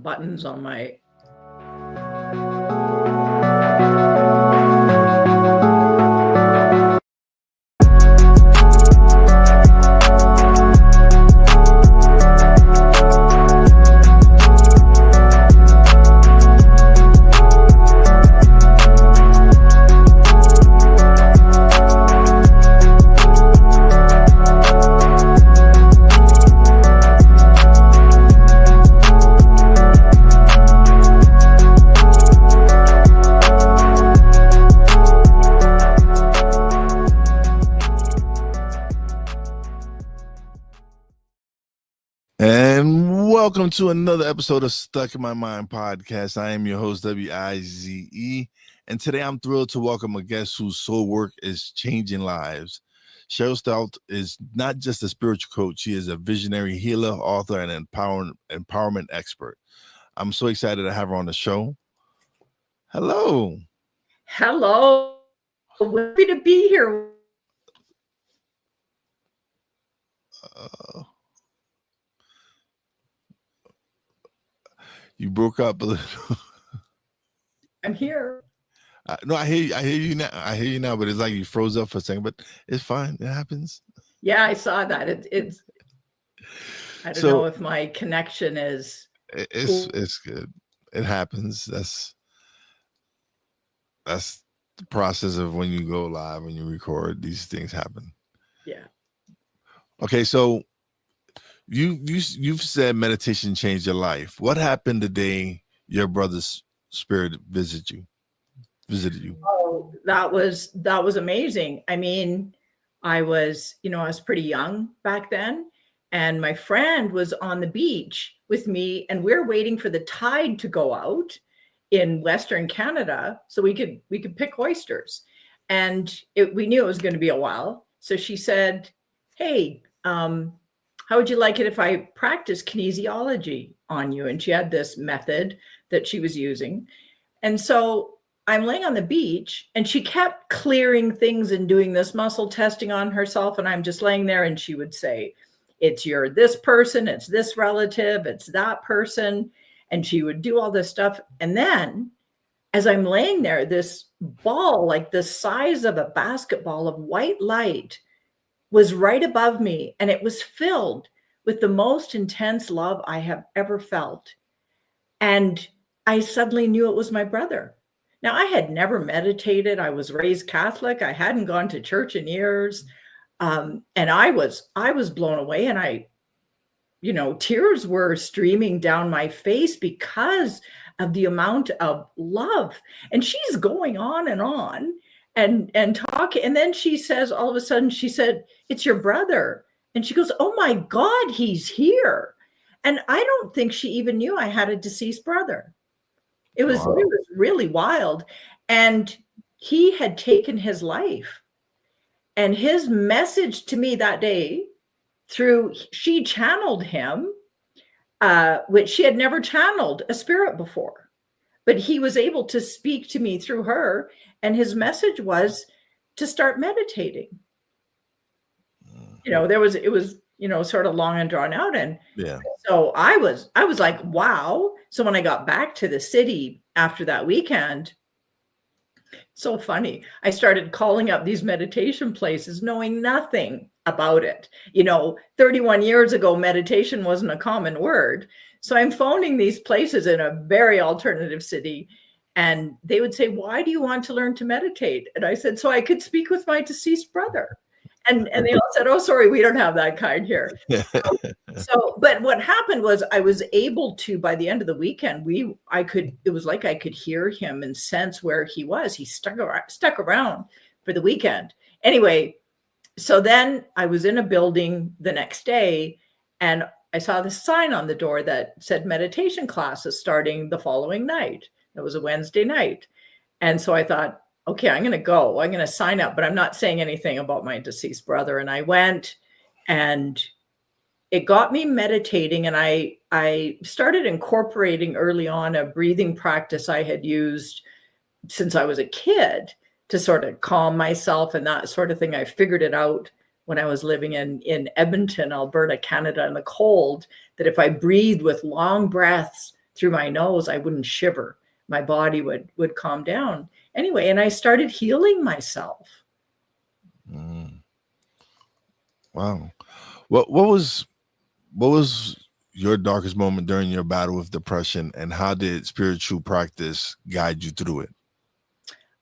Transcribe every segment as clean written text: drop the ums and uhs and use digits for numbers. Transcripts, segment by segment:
buttons on my... Welcome to another episode of Stuck in My Mind podcast. I am your host, W-I-Z-E, and today I'm thrilled to welcome a guest whose soul work is changing lives. Cheryl Stelte is not just a spiritual coach, she is a visionary healer, author, and empowerment expert. I'm so excited to have her on the show. Hello. Hello. Happy to be here. You broke up a little. I'm here. No, I hear you now. I hear you now, but it's like you froze up for a second. But it's fine. It happens. Yeah, I saw that. It's. I don't know if my connection is. It's good. It happens. That's the process of when you go live, when you record. These things happen. Yeah. Okay, so. You've said meditation changed your life. What happened the day your brother's spirit visited you? Oh, that was amazing. I mean, I was pretty young back then, and my friend was on the beach with me, and we're waiting for the tide to go out in Western Canada so we could pick oysters. And we knew it was going to be a while. So she said, "Hey, how would you like it if I practice kinesiology on you?" And she had this method that she was using. And so I'm laying on the beach, and she kept clearing things and doing this muscle testing on herself. And I'm just laying there, and she would say, "It's this person, it's this relative, it's that person." And she would do all this stuff. And then as I'm laying there, this ball, like the size of a basketball of white light, was right above me, and it was filled with the most intense love I have ever felt. And I suddenly knew it was my brother. Now, I had never meditated. I was raised Catholic. I hadn't gone to church in years. And I was blown away, and tears were streaming down my face because of the amount of love. And she's going on and talk. And then she says, all of a sudden, she said, "It's your brother." And she goes, "Oh my God, he's here." And I don't think she even knew I had a deceased brother. It was really wild. And he had taken his life. And his message to me that day she channeled him, which she had never channeled a spirit before. But he was able to speak to me through her. And his message was to start meditating. It was sort of long and drawn out. And yeah. So I was like, wow. So when I got back to the city after that weekend, so funny, I started calling up these meditation places, knowing nothing about it. 31 years ago, meditation wasn't a common word. So I'm phoning these places in a very alternative city. And they would say, "Why do you want to learn to meditate?" And I said, "So I could speak with my deceased brother." And they all said, "Oh, sorry, we don't have that kind here." But what happened was I was able to, by the end of the weekend, it was like I could hear him and sense where he was. He stuck around for the weekend. Anyway, so then I was in a building the next day, and I saw the sign on the door that said meditation classes starting the following night. It was a Wednesday night. And so I thought, okay, I'm going to go. I'm going to sign up, but I'm not saying anything about my deceased brother. And I went, and it got me meditating. And I started incorporating early on a breathing practice I had used since I was a kid to sort of calm myself and that sort of thing. I figured it out when I was living in Edmonton, Alberta, Canada, in the cold, that if I breathed with long breaths through my nose, I wouldn't shiver. My body would calm down. Anyway, and I started healing myself. Wow. What was your darkest moment during your battle with depression, and how did spiritual practice guide you through it?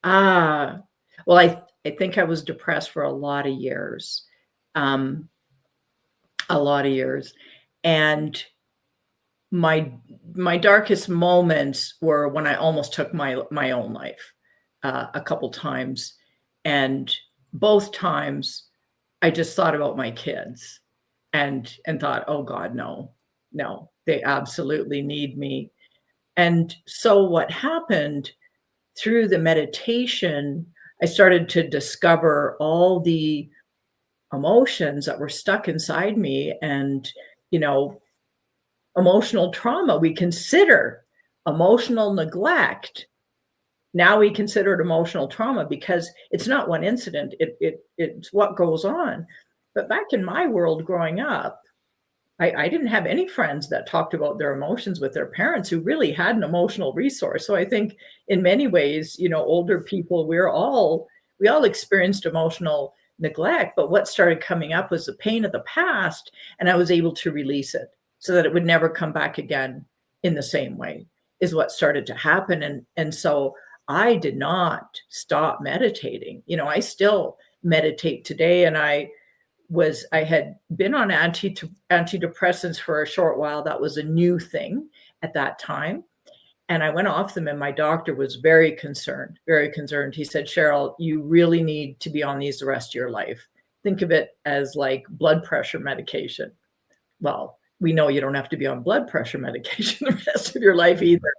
Well, I think I was depressed for a lot of years. A lot of years. And my darkest moments were when I almost took my own life a couple times, and both times I just thought about my kids and thought, oh God, no, they absolutely need me. And so what happened through the meditation, I started to discover all the emotions that were stuck inside me, and you know emotional trauma. We consider emotional neglect. Now we consider it emotional trauma because it's not one incident. It's what goes on. But back in my world growing up, I didn't have any friends that talked about their emotions with their parents who really had an emotional resource. So I think in many ways, older people, we all experienced emotional neglect, but what started coming up was the pain of the past, and I was able to release it so that it would never come back again in the same way, is what started to happen. And so I did not stop meditating. I still meditate today, and I had been on antidepressants for a short while. That was a new thing at that time. And I went off them, and my doctor was very concerned, very concerned. He said, Cheryl, you really need to be on these the rest of your life. Think of it as like blood pressure medication. Well, we know you don't have to be on blood pressure medication the rest of your life either,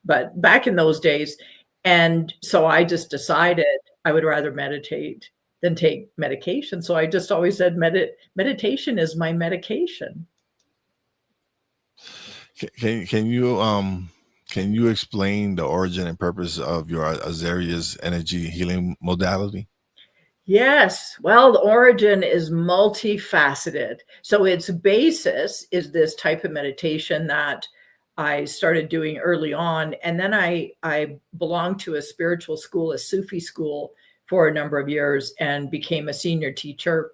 but back in those days. And so I just decided I would rather meditate than take medication. So I just always said meditation is my medication. Can you explain the origin and purpose of your Azarias Energy Healing modality? Yes. Well, the origin is multifaceted. So its basis is this type of meditation that I started doing early on. And then I belonged to a spiritual school, a Sufi school, for a number of years and became a senior teacher.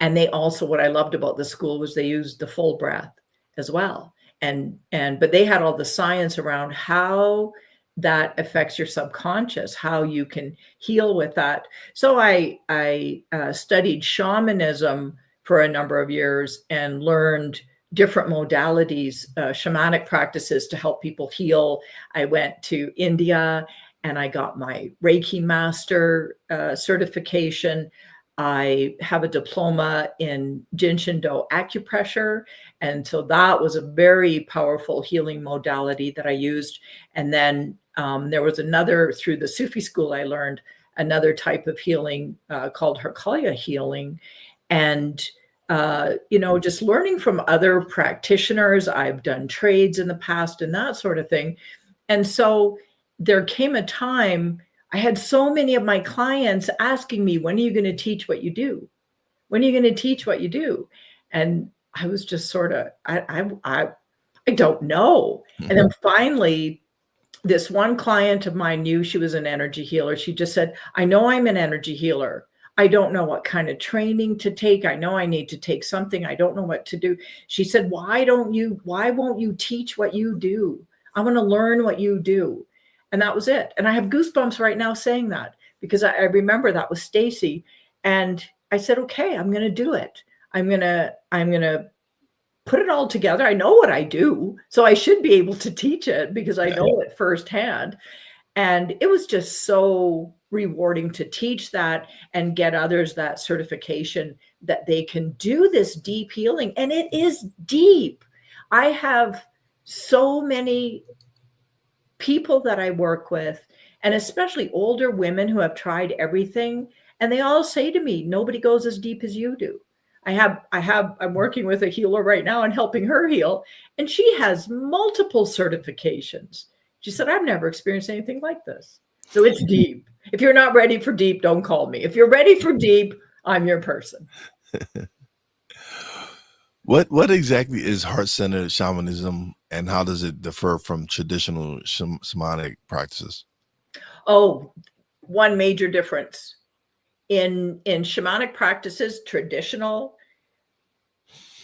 And they also, what I loved about the school was they used the full breath as well. But they had all the science around how that affects your subconscious, how you can heal with that. So I studied shamanism for a number of years and learned different modalities, shamanic practices to help people heal. I went to India and I got my Reiki master certification. I have a diploma in Jinshindo acupressure. And so that was a very powerful healing modality that I used. And then there was another, through the Sufi school, I learned another type of healing called Herkaya healing. And, just learning from other practitioners. I've done trades in the past and that sort of thing. And so there came a time, I had so many of my clients asking me, when are you going to teach what you do? When are you going to teach what you do? And I was just sort of, I don't know. Mm-hmm. And then finally, this one client of mine knew she was an energy healer. She just said, I know I'm an energy healer. I don't know what kind of training to take. I know I need to take something. I don't know what to do. She said, why won't you teach what you do? I want to learn what you do. And that was it. And I have goosebumps right now saying that, because I remember that was Stacy. And I said, okay, I'm going to do it. I'm going to put it all together. I know what I do, so I should be able to teach it because I know it firsthand. And it was just so rewarding to teach that and get others that certification that they can do this deep healing. And it is deep. I have so many people that I work with, and especially older women who have tried everything, and they all say to me, nobody goes as deep as you do. I'm working with a healer right now and helping her heal, and she has multiple certifications. She said, I've never experienced anything like this. So it's deep. If you're not ready for deep, don't call me. If you're ready for deep, I'm your person. What exactly is heart-centered shamanism, and how does it differ from traditional shamanic practices? Oh, one major difference in shamanic practices, traditional,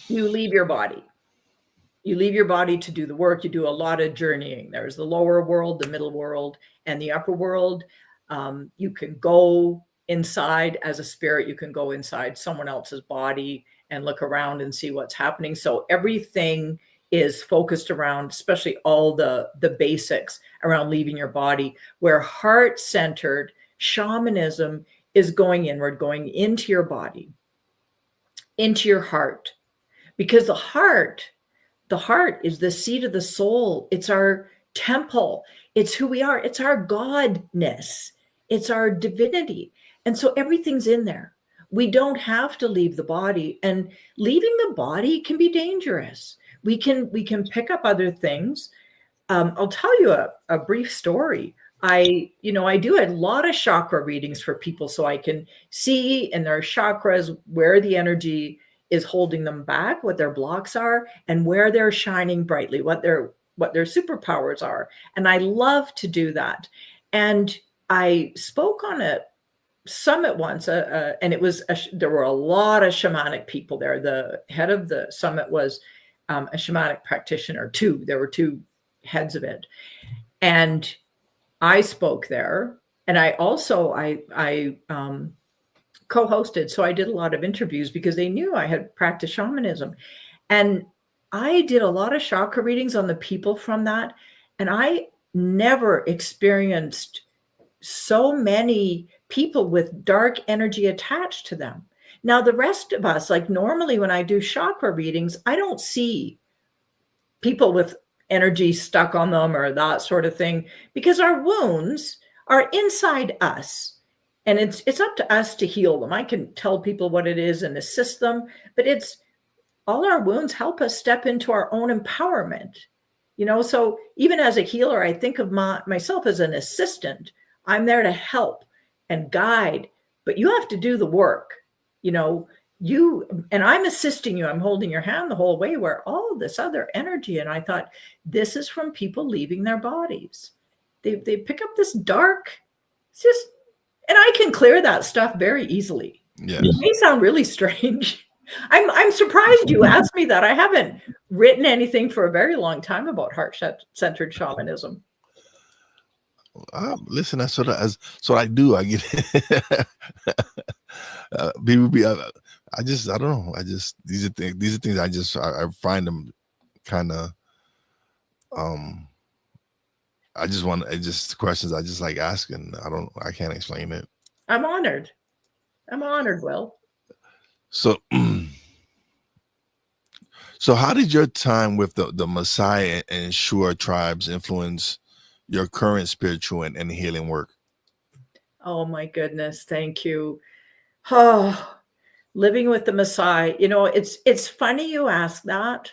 you leave your body. You leave your body to do the work. You do a lot of journeying. There's the lower world, the middle world, and the upper world. You can go inside as a spirit. You can go inside someone else's body and look around and see what's happening. So everything is focused around, especially all the basics around leaving your body, where heart-centered shamanism is going inward, going into your body, into your heart, because the heart is the seat of the soul. It's our temple. It's who we are. It's our godness. It's our divinity. And so everything's in there. We don't have to leave the body, and leaving the body can be dangerous. We can pick up other things. I'll tell you a brief story. I do a lot of chakra readings for people so I can see in their chakras where the energy is holding them back, what their blocks are, and where they're shining brightly, what their superpowers are. And I love to do that. And I spoke on a summit once, and it was there were a lot of shamanic people there. The head of the summit was a shamanic practitioner. There were two heads of it, and I spoke there. And I also co-hosted, so I did a lot of interviews because they knew I had practiced shamanism, and I did a lot of chakra readings on the people from that, and I never experienced so many people with dark energy attached to them. Now, the rest of us, like normally when I do chakra readings, I don't see people with energy stuck on them or that sort of thing, because our wounds are inside us. And it's up to us to heal them. I can tell people what it is and assist them, but it's all our wounds help us step into our own empowerment. So even as a healer, I think of myself as an assistant. I'm there to help and guide, but you have to do the work. And I'm assisting you. I'm holding your hand the whole way, where all this other energy. And I thought, this is from people leaving their bodies. They pick up this dark, it's just, and I can clear that stuff very easily. Yes. It may sound really strange. I'm surprised you asked me that. I haven't written anything for a very long time about heart-centered shamanism. Listen, that's what I do. I get people be. I don't know. These are things I find them kind of. It's just questions I just like asking. I can't explain it. I'm honored, Will. So how did your time with the Maasai and Shuar tribes influence your current spiritual and healing work? Oh my goodness, thank you. Oh, living with the Maasai, it's funny you ask that.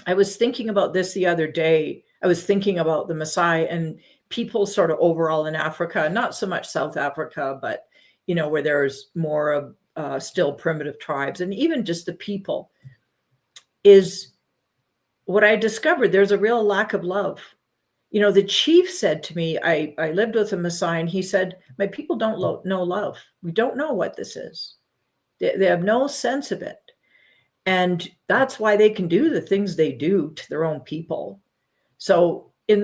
I was thinking about this the other day. I was thinking about the Maasai and people sort of overall in Africa, not so much South Africa, but, where there's more of still primitive tribes, and even just the people, is what I discovered. There's a real lack of love. The chief said to me, I lived with a Maasai, and he said, my people don't know love. We don't know what this is. They have no sense of it. And that's why they can do the things they do to their own people. So with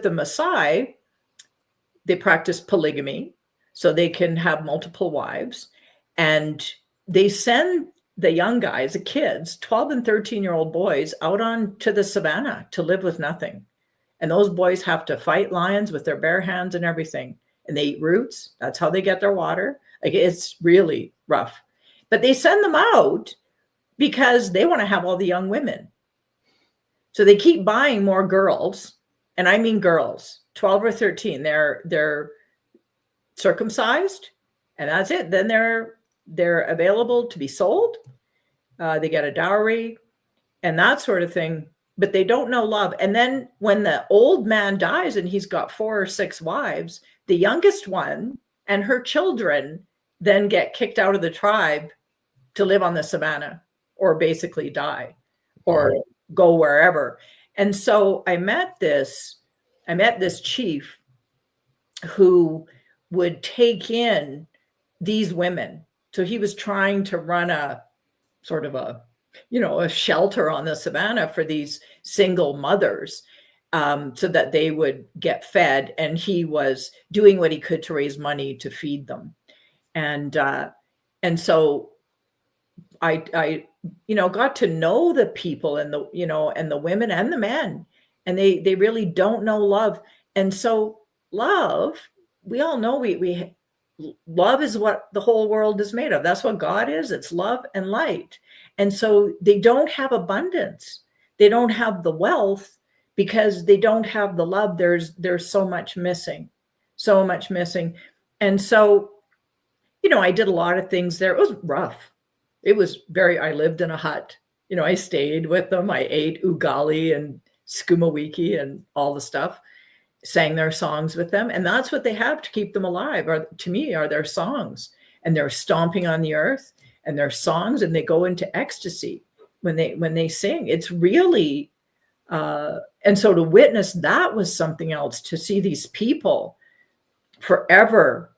the Maasai, they practice polygamy, so they can have multiple wives, and they send the young guys, the kids, 12 and 13-year-old boys, out onto the savannah to live with nothing. And those boys have to fight lions with their bare hands and everything. And they eat roots. That's how they get their water. Like, it's really rough. But they send them out because they want to have all the young women. So they keep buying more girls. And I mean girls, 12 or 13. They're circumcised, and that's it. Then they're available to be sold. They get a dowry and that sort of thing. But they don't know love. And then when the old man dies and he's got 4 or 6 wives, the youngest one and her children then get kicked out of the tribe to live on the savannah, or basically die, or go wherever. And so I met this chief who would take in these women. So he was trying to run a sort of a shelter on the savannah for these single mothers, so that they would get fed. And he was doing what he could to raise money to feed them. And so I got to know the people, and the women and the men, and they really don't know love. And so love, we all know we love is what the whole world is made of. That's what God is. It's love and light. And so they don't have abundance. They don't have the wealth because they don't have the love. There's so much missing, so much missing. And so, I did a lot of things there. It was rough. I lived in a hut. I stayed with them. I ate ugali and skumawiki and all the stuff, sang their songs with them. And that's what they have to keep them alive, to me, are their songs. And they're stomping on the earth and their songs, and they go into ecstasy when they sing. It's really, and so to witness that was something else, to see these people forever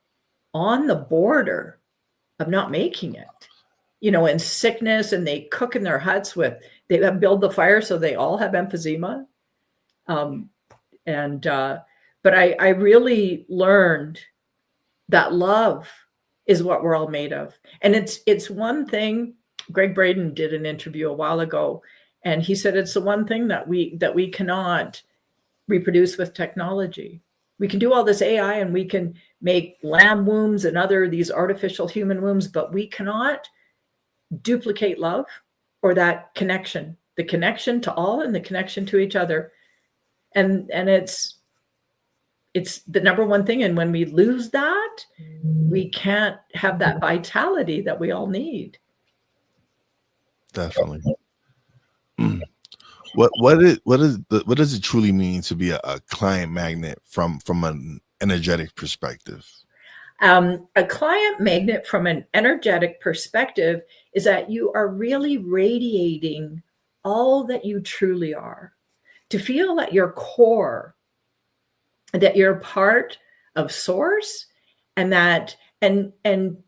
on the border of not making it, in sickness, and they cook in their huts they build the fire, so they all have emphysema. But I really learned that love is what we're all made of. And it's one thing. Greg Braden did an interview a while ago, and he said it's the one thing that we cannot reproduce with technology. We can do all this AI, and we can make lamb wombs and these artificial human wombs, but we cannot duplicate love, or that connection, the connection to all and the connection to each other. And it's the number one thing. And when we lose that, we can't have that vitality that we all need. Definitely. What does it truly mean to be a client magnet from an energetic perspective? A client magnet from an energetic perspective is that you are really radiating all that you truly are. To feel at your core that you're part of source, and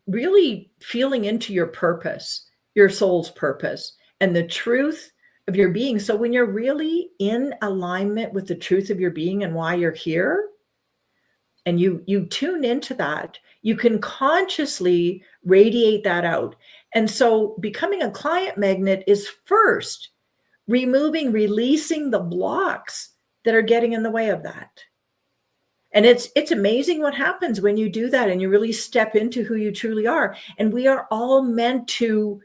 really feeling into your purpose, your soul's purpose, and the truth of your being. So when you're really in alignment with the truth of your being and why you're here, and you tune into that, you can consciously radiate that out. And so becoming a client magnet is first releasing the blocks that are getting in the way of that. And it's amazing what happens when you do that and you really step into who you truly are. And we are all meant to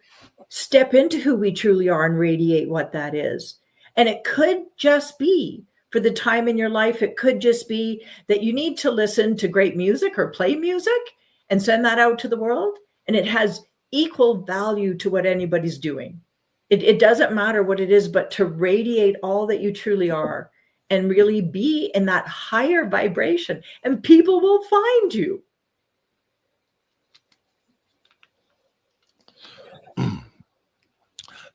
step into who we truly are and radiate what that is. And it could just be, for the time in your life, it could just be that you need to listen to great music or play music and send that out to the world. And it has equal value to what anybody's doing. It doesn't matter what it is, but to radiate all that you truly are and really be in that higher vibration, and people will find you.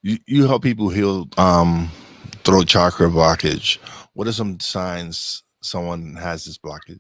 You help people heal throat chakra blockage. What are some signs someone has this blockage?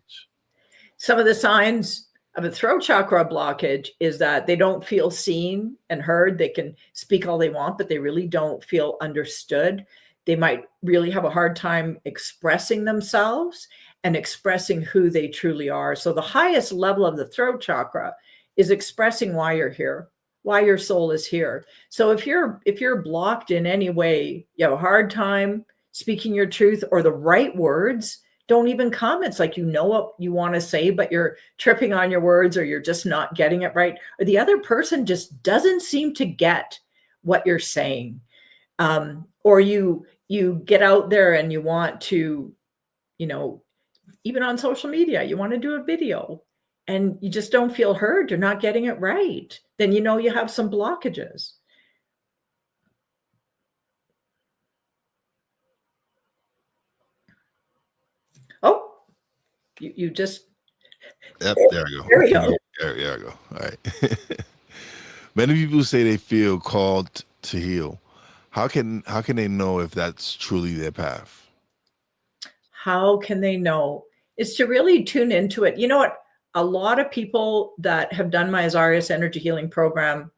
Some of the signs of a throat chakra blockage is that they don't feel seen and heard. They can speak all they want, but they really don't feel understood. They might really have a hard time expressing themselves and expressing who they truly are. So the highest level of the throat chakra is expressing why you're here, why your soul is here. So if you're blocked in any way, you have a hard time speaking your truth, or the right words don't even come. It's like, what you want to say, but you're tripping on your words, or you're just not getting it right, or the other person just doesn't seem to get what you're saying. Or you get out there and you want to, even on social media, you want to do a video and you just don't feel heard. You're not getting it right. Then you have some blockages. Oh, you just. Yep, there we go. There we go. There we go. All right. Many people say they feel called to heal, How can they know if that's truly their path? How can they know? It's to really tune into it. You know what? A lot of people that have done my Azarias Energy Healing program,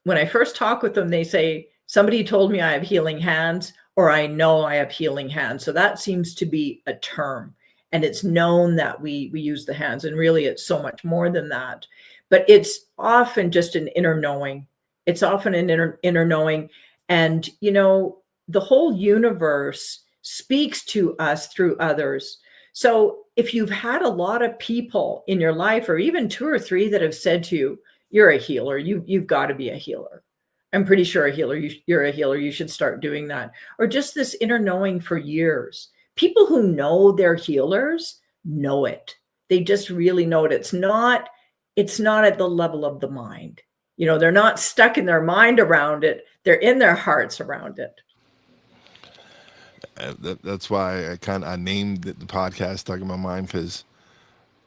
when I first talk with them, they say, somebody told me I have healing hands, or I know I have healing hands. So that seems to be a term. And it's known that we use the hands. And really, it's so much more than that. But it's often just an inner knowing. It's often an inner knowing. And, you know, the whole universe speaks to us through others. So if you've had a lot of people in your life, or even 2 or 3 that have said to you, you're a healer, you've got to be a healer. I'm pretty sure a healer, you're a healer, you should start doing that. Or just this inner knowing for years. People who know they're healers know it. They just really know it. It's not at the level of the mind. You know, they're not stuck in their mind around it. They're in their hearts around it. That's why I named the podcast Stuck in My Mind, because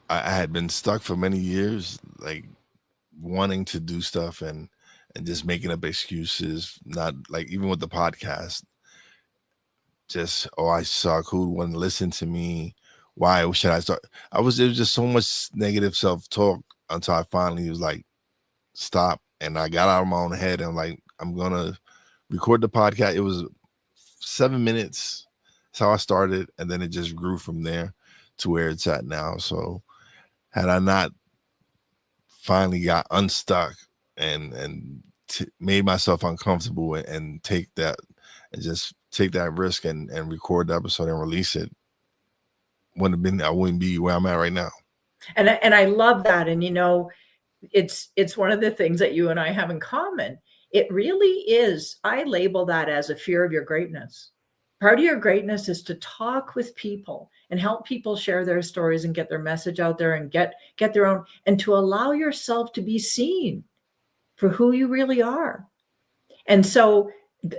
I had been stuck for many years, like wanting to do stuff and just making up excuses. Not like, even with the podcast, just, oh, I suck, who wouldn't listen to me, why should I start? It was just so much negative self-talk until I finally was like, stop. And I got out of my own head and like, I'm gonna record the podcast. It was 7 minutes. That's how I started, and then it just grew from there to where it's at now. So had I not finally got unstuck and made myself uncomfortable and take that risk and record the episode and release it, I wouldn't be where I'm at right now. And I love that. And you know, it's one of the things that you and I have in common. It really is. I label that as a fear of your greatness. Part of your greatness is to talk with people and help people share their stories and get their message out there and get their own, and to allow yourself to be seen for who you really are. And so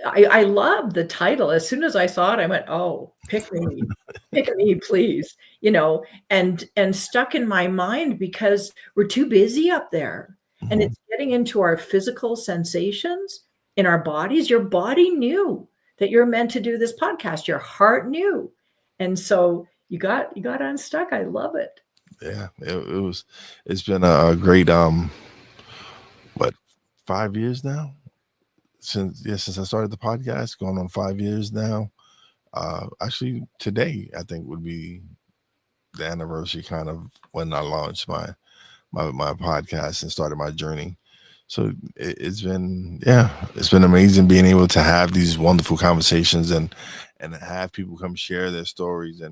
I love the title. As soon as I saw it, I went, oh, pick me, please, you know, and stuck in my mind because we're too busy up there. Mm-hmm. And it's getting into our physical sensations in our bodies. Your body knew that you're meant to do this podcast. Your heart knew. And so you got unstuck. I love it. Yeah, it's been a great, 5 years now? Since I started the podcast, going on 5 years now. Actually, today I think would be the anniversary, kind of, when I launched my podcast and started my journey. So it's been amazing being able to have these wonderful conversations and have people come share their stories,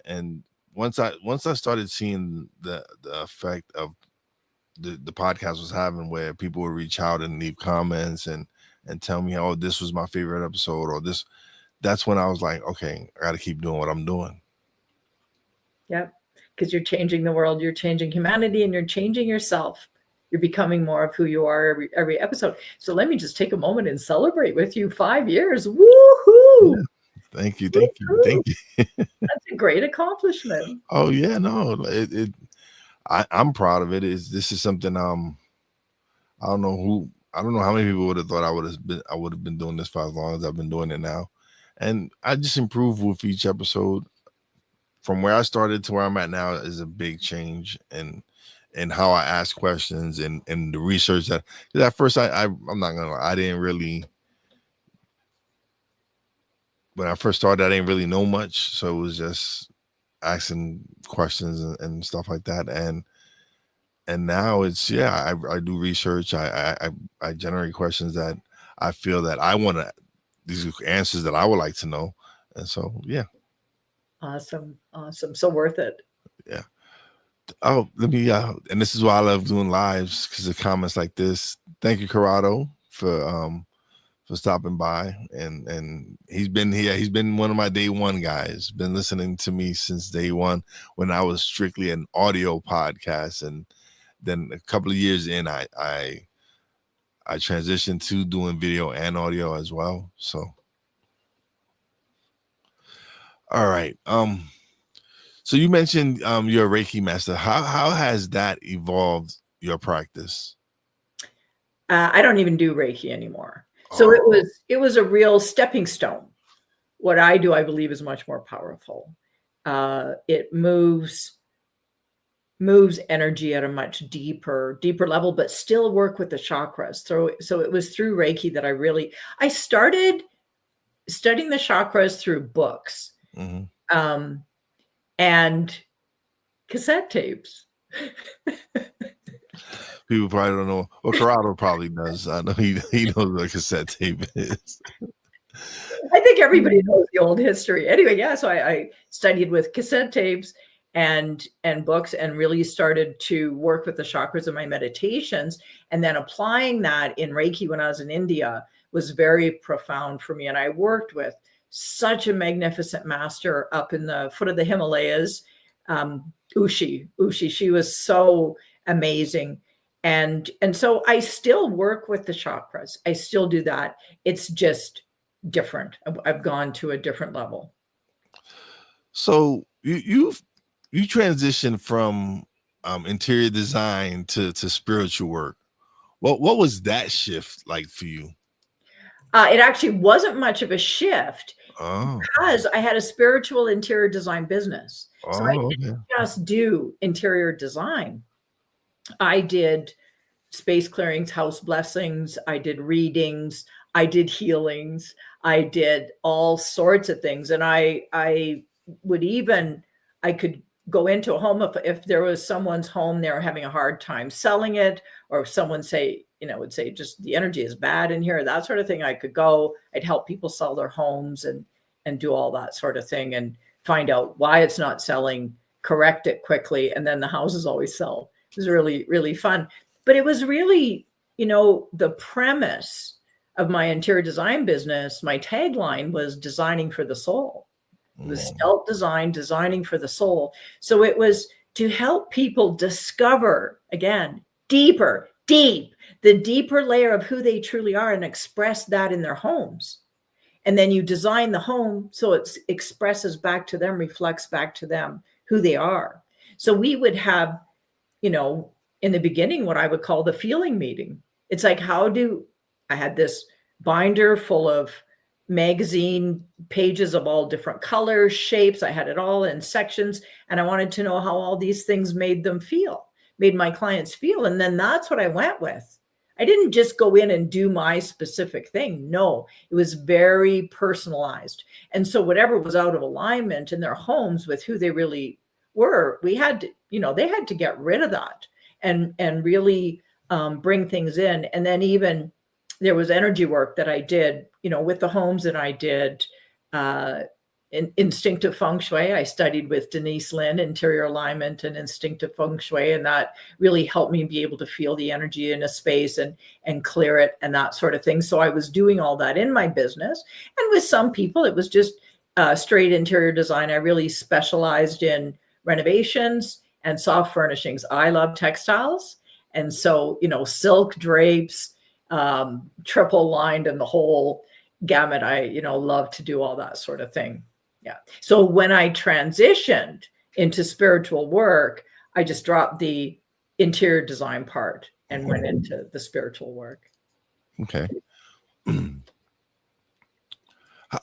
and once I started seeing the effect of the podcast was having, where people would reach out and leave comments and tell me, oh, this was my favorite episode, or this, that's when I was like, okay, I got to keep doing what I'm doing. Yep. Because you're changing the world, you're changing humanity, and you're changing yourself. You're becoming more of who you are every episode. So let me just take a moment and celebrate with you. 5 years. Woohoo! Yeah. Thank you. That's a great accomplishment. Oh yeah, no, I'm proud of it. This is something, I don't know how many people would have thought I would have been doing this for as long as I've been doing it now. And I just improve with each episode. From where I started to where I'm at now is a big change in how I ask questions and the research that, because at first I'm not gonna lie, I didn't really, when I first started, I didn't really know much. So it was just asking questions and stuff like that. And now it's, I do research. I generate questions that I feel that I want to, these answers that I would like to know. And so, yeah. Awesome. So worth it. Yeah. Oh, let me, and this is why I love doing lives, because of comments like this. Thank you, Corrado, for stopping by. And he's been here. He's been one of my day one guys, been listening to me since day one, when I was strictly an audio podcast. And then a couple of years in, I transitioned to doing video and audio as well. So, all right. So you mentioned you're a Reiki master. How has that evolved your practice? I don't even do Reiki anymore. So Oh, it was a real stepping stone. What I do, I believe, is much more powerful. It moves energy at a much deeper level, but still work with the chakras. So it was through Reiki that I started studying the chakras through books, mhm. and cassette tapes. People probably don't know. Well, Corrado probably does. I know he knows what a cassette tape is. I think everybody knows the old history. Anyway, yeah, so I studied with cassette tapes and books, and really started to work with the chakras in my meditations, and then applying that in Reiki when I was in India was very profound for me. And I worked with such a magnificent master up in the foot of the Himalayas, Ushi. She was so amazing. And so I still work with the chakras. I still do that. It's just different. I've gone to a different level. So you transitioned from interior design to spiritual work. What was that shift like for you? It actually wasn't much of a shift Oh, because I had a spiritual interior design business. So I oh, okay. didn't just do interior design. I did space clearings, house blessings, I did readings, I did healings, I did all sorts of things. And I would even, I could go into a home if there was someone's home, they were having a hard time selling it, or if someone would say just the energy is bad in here, that sort of thing. I could go, I'd help people sell their homes and do all that sort of thing, and find out why it's not selling, correct it quickly, and then the houses always sell. It was really, really fun. But it was really, the premise of my interior design business, my tagline was designing for the soul. It was stealth design, designing for the soul. So it was to help people discover, again, the deeper layer of who they truly are, and express that in their homes. And then you design the home so it expresses back to them, reflects back to them who they are. So we would have, in the beginning, what I would call the feeling meeting. It's like, I had this binder full of magazine pages of all different colors, shapes. I had it all in sections, and I wanted to know how all these things made my clients feel. And then that's what I went with. I didn't just go in and do my specific thing. No, it was very personalized. And so whatever was out of alignment in their homes with who they really were, we had to, they had to get rid of that and really bring things in. And then even there was energy work that I did, with the homes, and I did instinctive feng shui. I studied with Denise Lin, interior alignment and instinctive feng shui, and that really helped me be able to feel the energy in a space and clear it and that sort of thing. So I was doing all that in my business. And with some people, it was just straight interior design. I really specialized in renovations and soft furnishings. I love textiles. And so, silk drapes, triple lined, and the whole gamut. I, love to do all that sort of thing. Yeah. So when I transitioned into spiritual work, I just dropped the interior design part and went into the spiritual work. Okay.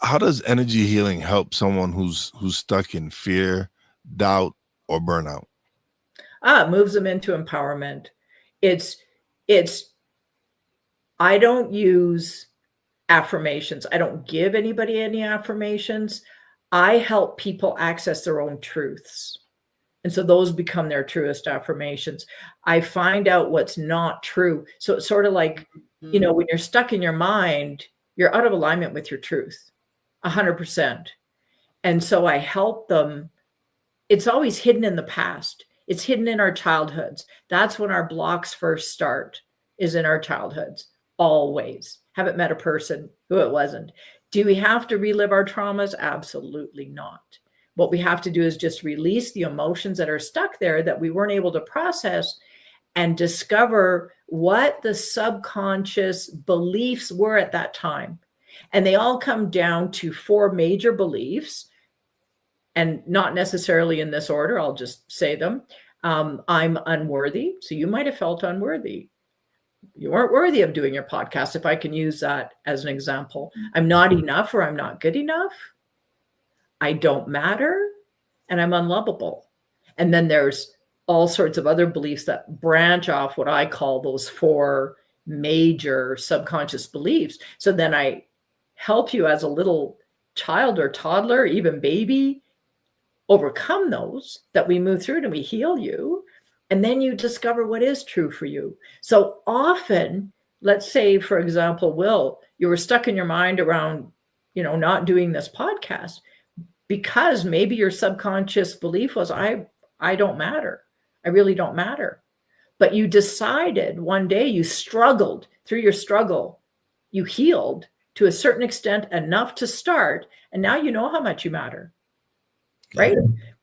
How does energy healing help someone who's stuck in fear, doubt, or burnout? It moves them into empowerment. It's I don't use affirmations. I don't give anybody any affirmations. I help people access their own truths. And so those become their truest affirmations. I find out what's not true. So it's sort of like, when you're stuck in your mind, you're out of alignment with your truth, 100%. And so I help them. It's always hidden in the past. It's hidden in our childhoods. That's when our blocks first start, is in our childhoods. Always. Haven't met a person who it wasn't. Do we have to relive our traumas? Absolutely not. What we have to do is just release the emotions that are stuck there that we weren't able to process, and discover what the subconscious beliefs were at that time. And they all come down to 4 major beliefs, and not necessarily in this order. I'll just say them. I'm unworthy. So you might have felt unworthy. you weren't worthy of doing your podcast, if I can use that as an example. I'm not enough, or I'm not good enough. I don't matter, and I'm unlovable. And then there's all sorts of other beliefs that branch off what I call those 4 major subconscious beliefs. So then I help you as a little child or toddler, even baby, overcome those, that we move through it and we heal you. And then you discover what is true for you. So often, let's say, for example, Will, you were stuck in your mind around, not doing this podcast because maybe your subconscious belief was, I don't matter. I really don't matter. But you decided one day, you struggled through your struggle, you healed to a certain extent, enough to start, and now you know how much you matter. Right.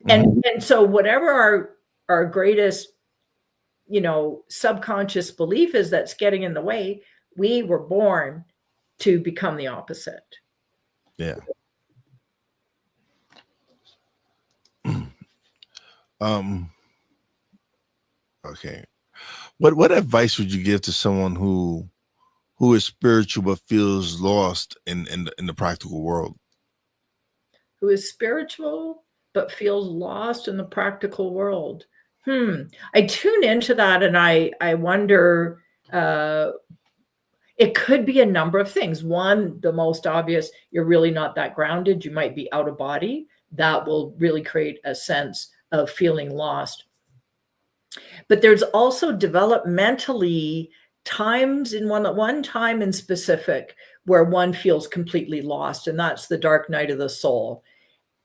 And so whatever our greatest, subconscious belief is that's getting in the way, we were born to become the opposite. Yeah. Okay. What advice would you give to someone who is spiritual but feels lost in the practical world? Who is spiritual but feels lost in the practical world? I tune into that and I wonder, it could be a number of things. One, the most obvious, you're really not that grounded. You might be out of body. That will really create a sense of feeling lost. But there's also developmentally times in one time in specific where one feels completely lost, and that's the dark night of the soul.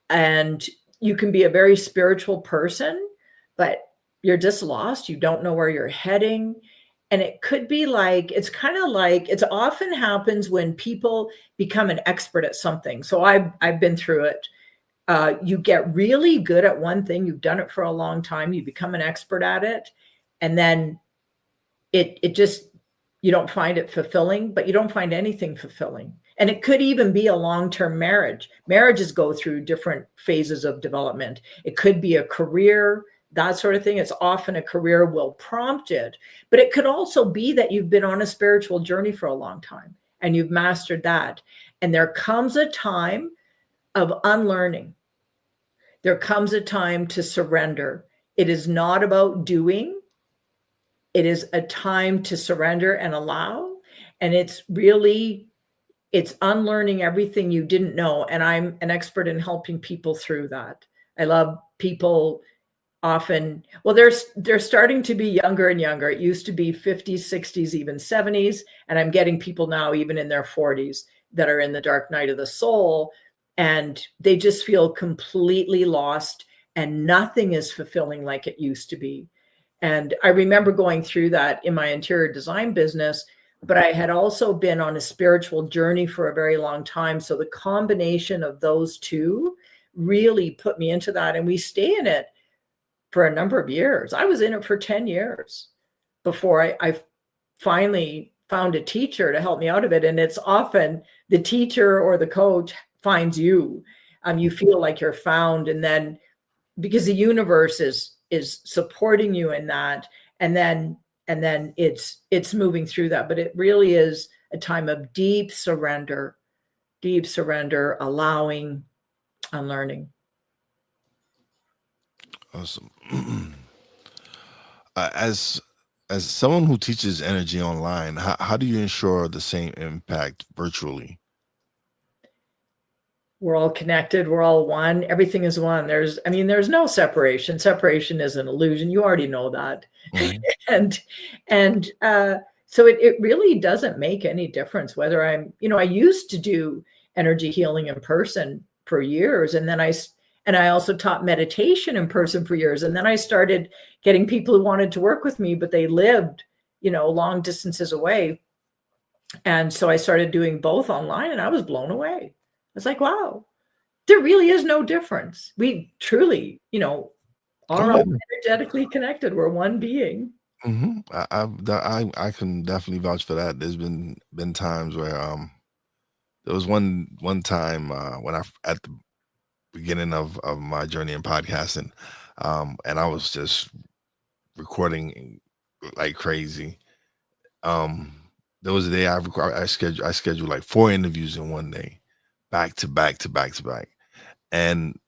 And you can be a very spiritual person, but you're just lost. You don't know where you're heading. And it could be like, it's kind of like, it often happens when people become an expert at something. So I've been through it. You get really good at one thing. You've done it for a long time. You become an expert at it. And then it just, you don't find it fulfilling, but you don't find anything fulfilling. And it could even be a long-term marriage. Marriages go through different phases of development. It could be a career, that sort of thing. It's often a career will prompt it, but it could also be that you've been on a spiritual journey for a long time and you've mastered that. And there comes a time of unlearning. There comes a time to surrender. It is not about doing. It is a time to surrender and allow. And it's unlearning everything you didn't know. And I'm an expert in helping people through that. I love people often, well, they're starting to be younger and younger. It used to be 50s, 60s, even 70s. And I'm getting people now, even in their 40s, that are in the dark night of the soul. And they just feel completely lost and nothing is fulfilling like it used to be. And I remember going through that in my interior design business, but I had also been on a spiritual journey for a very long time. So the combination of those two really put me into that. And we stay in it for a number of years. I was in it for 10 years before I finally found a teacher to help me out of it. And it's often the teacher or the coach finds you. You feel like you're found. And then because the universe is supporting you in that, and then it's moving through that. But it really is a time of deep surrender, allowing, unlearning. Awesome. As someone who teaches energy online, how do you ensure the same impact virtually? We're all connected. We're all one. Everything is one. There's no separation. Separation is an illusion. You already know that. And so it really doesn't make any difference whether I used to do energy healing in person for years. And then I also taught meditation in person for years. And then I started getting people who wanted to work with me, but they lived, long distances away. And so I started doing both online and I was blown away. I was like, wow, there really is no difference. We truly, are all energetically connected. We're one being. Mm-hmm. I can definitely vouch for that. There's been times where there was one time when at the beginning of my journey in podcasting, and I was just recording like crazy. there was a day I scheduled like 4 interviews in one day, back to back to back to back. And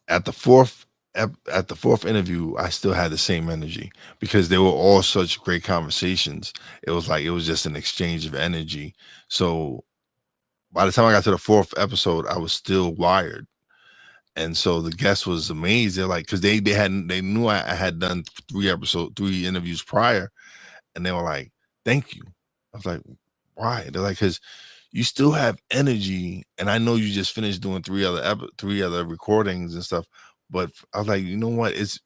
at the fourth interview, I still had the same energy because they were all such great conversations. It was just an exchange of energy. So by the time I got to the 4th episode, I was still wired. And so the guest was amazed. They're like, because they knew I had done 3 interviews prior, and they were like, "Thank you." I was like, "Why?" They're like, "Because you still have energy, and I know you just finished doing 3 other recordings and stuff." But I was like, you know what? It's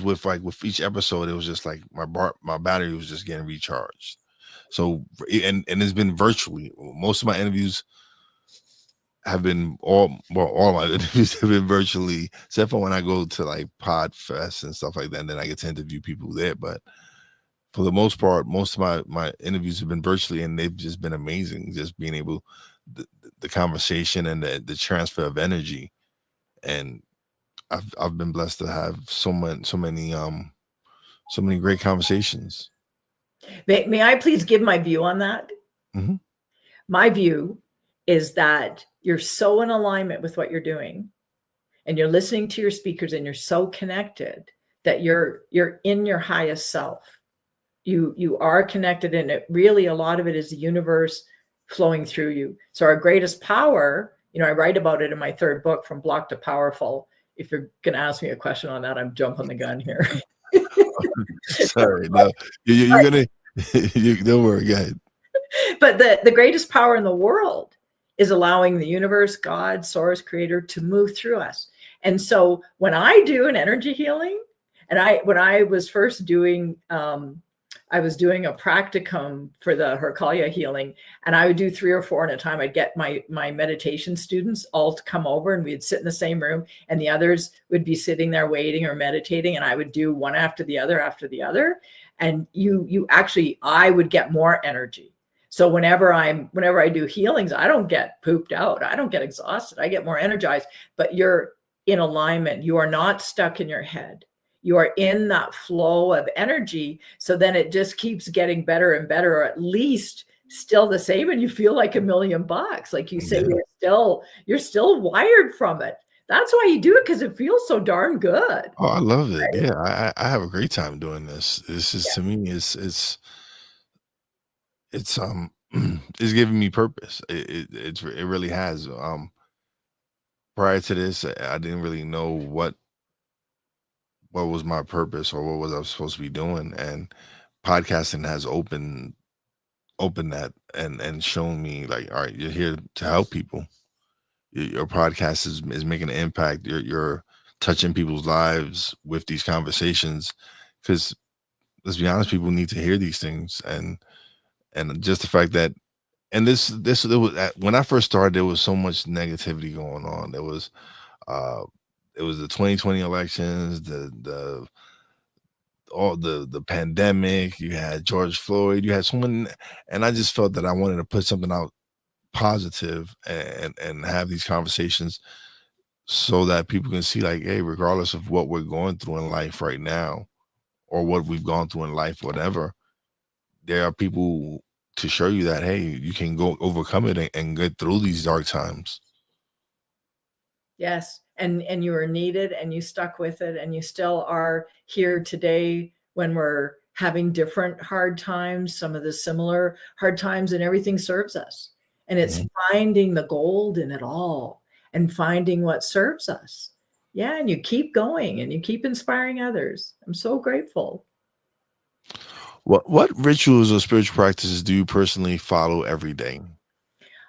with each episode, it was just like my battery was just getting recharged. So and it's been virtually. Most of my interviews have been all my interviews have been virtually, except for when I go to like Podfest and stuff like that, and then I get to interview people there. But for the most part, most of my interviews have been virtually, and they've just been amazing. Just being able, the conversation and the transfer of energy, and I've been blessed to have so many great conversations. May I please give my view on that? Mm-hmm. My view is that you're so in alignment with what you're doing, and you're listening to your speakers, and you're so connected that you're in your highest self. You are connected, and it really, a lot of it is the universe flowing through you. So our greatest power, I write about it in my 3rd book, From Block to Powerful. If you're going to ask me a question on that, I'm jumping the gun here. Sorry, no, you're gonna don't worry, go ahead. But the greatest power in the world is allowing the universe, God, source, creator, to move through us. And so when I do an energy healing, and when I was first doing, I was doing a practicum for the Hercalia healing, and I would do 3 or 4 at a time. I'd get my meditation students all to come over, and we'd sit in the same room, and the others would be sitting there waiting or meditating, and I would do one after the other. And I would get more energy. So whenever I do healings, I don't get pooped out. I don't get exhausted. I get more energized. But you're in alignment. You are not stuck in your head. You are in that flow of energy. So then it just keeps getting better and better, or at least still the same. And you feel like $1,000,000. Like you say, you're still wired from it. That's why you do it, because it feels so darn good. Oh, I love it. Right? Yeah, I have a great time doing this. This is, to me, it's it's giving me purpose. It really has. Prior to this, I didn't really know what was my purpose or what was I supposed to be doing, and podcasting has opened that and shown me, like, all right, you're here to help people. Your podcast is making an impact. You're touching people's lives with these conversations, because let's be honest, people need to hear these things. And just the fact that, and this was, when I first started, there was so much negativity going on. There was it was the 2020 elections, all the pandemic, you had George Floyd, you had someone, and I just felt that I wanted to put something out positive and have these conversations so that people can see, like, hey, regardless of what we're going through in life right now, or what we've gone through in life, whatever, there are people to show you that, hey, you can go overcome it and get through these dark times. Yes. And you were needed, and you stuck with it, and you still are here today when we're having different hard times, some of the similar hard times, and everything serves us. And it's finding the gold in it all and finding what serves us. Yeah. And you keep going, and you keep inspiring others. I'm so grateful. What rituals or spiritual practices do you personally follow every day?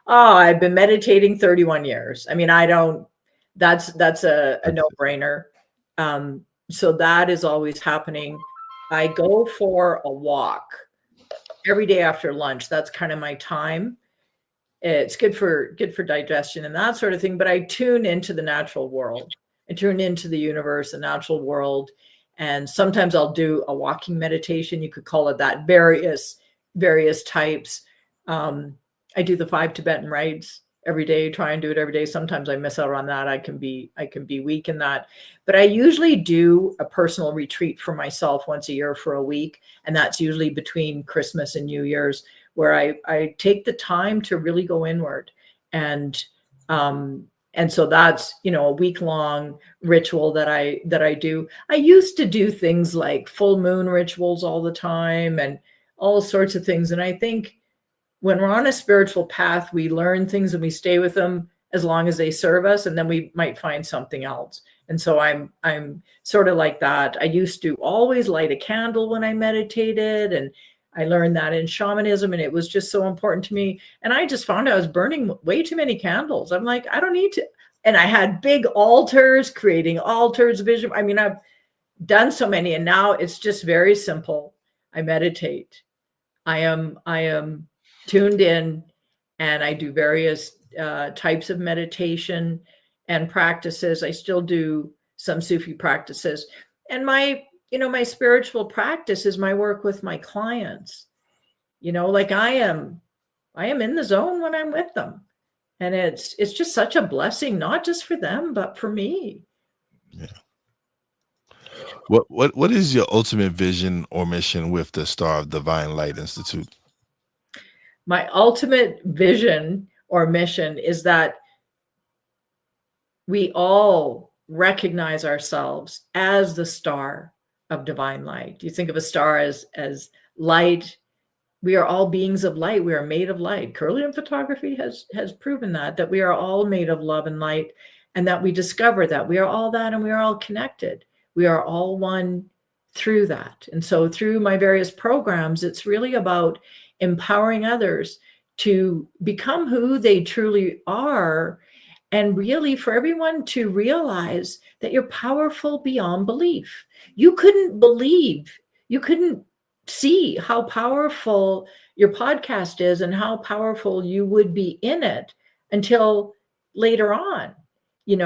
Oh, I've been meditating 31 years. I mean, that's a no-brainer. So that is always happening. I go for a walk every day after lunch. That's kind of my time. It's good for digestion and that sort of thing. But I tune into the natural world. I tune into the universe, the natural world. And sometimes I'll do a walking meditation. You could call it that. Various types. I do the 5 Tibetan rites every day, try and do it every day. Sometimes I miss out on that. I can be weak in that. But I usually do a personal retreat for myself once a year for a week. And that's usually between Christmas and New Year's, where I take the time to really go inward. And so that's, a week-long ritual that I do. I used to do things like full moon rituals all the time and all sorts of things. And I think when we're on a spiritual path, we learn things and we stay with them as long as they serve us, and then we might find something else. And so I'm sort of like that. I used to always light a candle when I meditated, and I learned that in shamanism, and it was just so important to me. And I just found I was burning way too many candles. I'm like, I don't need to. And I had big altars, creating altars, vision. I mean, I've done so many, and now it's just very simple. I meditate. I am tuned in, and I do various types of meditation and practices. I still do some Sufi practices, and my spiritual practice is my work with my clients. Like I am in the zone when I'm with them, and it's just such a blessing, not just for them, but for me. Yeah. What is your ultimate vision or mission with the Star of Divine Light Institute? My ultimate vision or mission is that we all recognize ourselves as the star of divine light. You think of a star as light. We are all beings of light. We are made of light. Kirlian photography has proven that we are all made of love and light, and that we discover that we are all that, and we are all connected. We are all one through that. And so through my various programs, it's really about empowering others to become who they truly are, and really for everyone to realize that you're powerful beyond belief. You couldn't see how powerful your podcast is and how powerful you would be in it until later on. We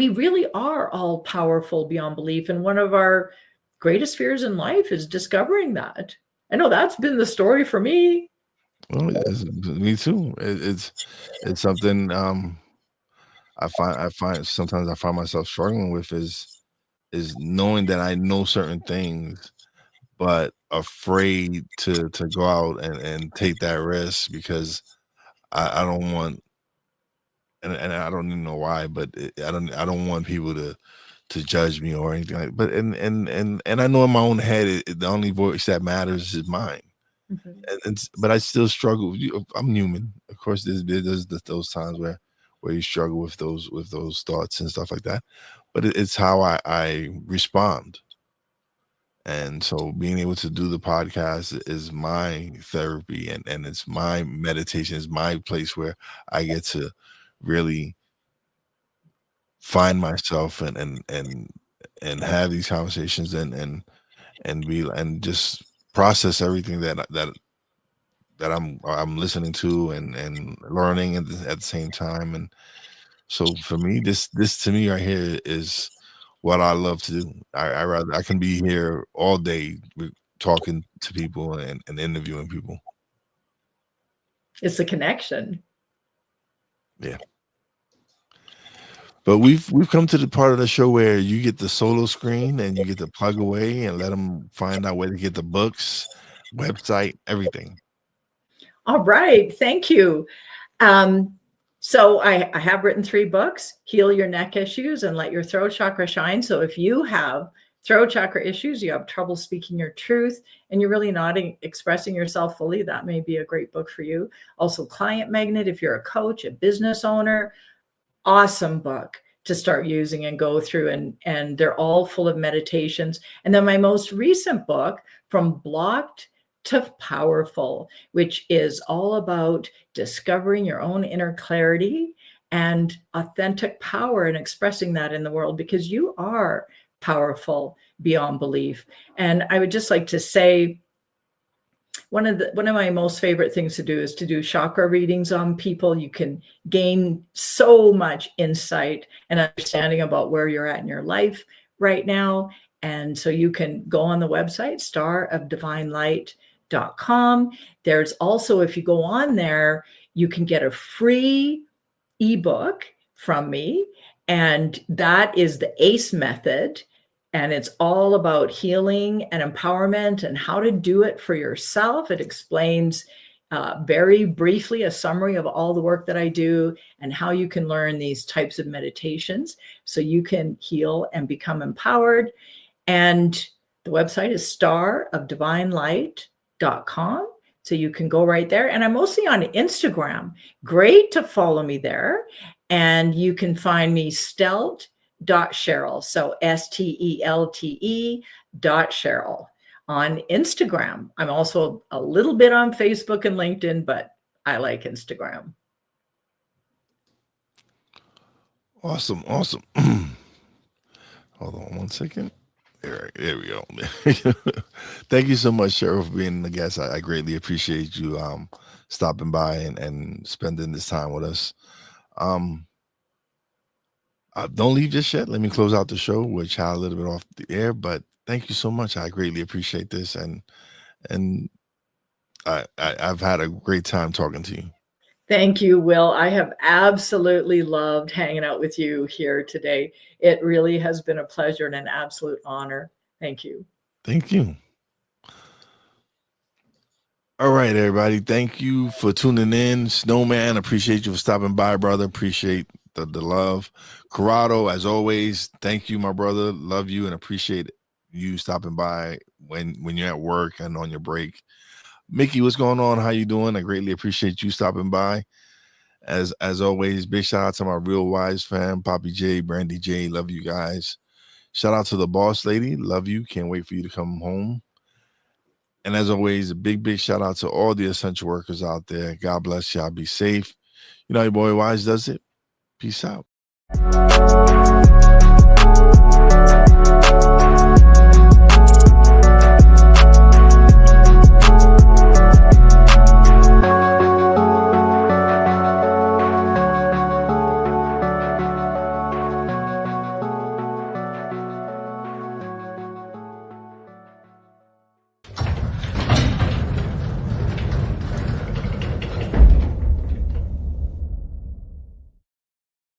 really are all powerful beyond belief. And one of our greatest fears in life is discovering that. I know that's been the story for me. Well, me too. It's something I find sometimes I find myself struggling with is knowing that I know certain things, but afraid to go out and take that risk because I don't want, and I don't even know why, but I don't want people to judge me or anything like. But and I know in my own head, the only voice that matters is mine. Mm-hmm. But I still struggle. I'm human, of course. There's those times where you struggle with those thoughts and stuff like that. But it's how I respond. And so being able to do the podcast is my therapy, and it's my meditation, is my place where I get to really find myself and have these conversations and just process everything that I'm listening to and learning at the same time. And so for me, this to me right here is what I love to do. I can be here all day talking to people and interviewing people. It's a connection. Yeah. But we've come to the part of the show where you get the solo screen and you get to plug away and let them find out where to get the books, website, everything. All right. Thank you. So I have written 3 books: Heal Your Neck Issues and Let Your Throat Chakra Shine. So if you have throat chakra issues, you have trouble speaking your truth, and you're really not expressing yourself fully, that may be a great book for you. Also, Client Magnet, if you're a coach, a business owner, awesome book to start using and go through, and they're all full of meditations. And then my most recent book, From Blocked to Powerful, which is all about discovering your own inner clarity and authentic power and expressing that in the world, because you are powerful beyond belief. And I would just like to say, one of my most favorite things to do is to do chakra readings on people. You can gain so much insight and understanding about where you're at in your life right now. And so you can go on the website, starofdivinelight.com. There's also, if you go on there, you can get a free ebook from me, and that is the ACE method. And it's all about healing and empowerment and how to do it for yourself. It explains very briefly a summary of all the work that I do and how you can learn these types of meditations so you can heal and become empowered. And the website is starofdivinelight.com. So you can go right there. And I'm mostly on Instagram. Great to follow me there. And you can find me Stelte.Cheryl. So STELTE.Cheryl on Instagram. I'm also a little bit on Facebook and LinkedIn, but I like Instagram. Awesome. Hold on one second. There we go. Thank you so much, Cheryl, for being the guest. I greatly appreciate you stopping by and spending this time with us. Don't leave just yet. Let me close out the show. We're a little bit off the air, but thank you so much. I greatly appreciate this, and I've had a great time talking to you. Thank you, Will. I have absolutely loved hanging out with you here today. It really has been a pleasure and an absolute honor. Thank you. Thank you. All right, everybody. Thank you for tuning in. Snowman, appreciate you for stopping by, brother. Appreciate the love. Corrado, as always, thank you, my brother. Love you and appreciate you stopping by when you're at work and on your break. Mickey, what's going on? How you doing? I greatly appreciate you stopping by. As always, big shout out to my Real Wise fam, Poppy J, Brandy J. Love you guys. Shout out to the boss lady. Love you. Can't wait for you to come home. And as always, a big shout out to all the essential workers out there. God bless y'all. Be safe. You know, your boy Wise does it. Peace out.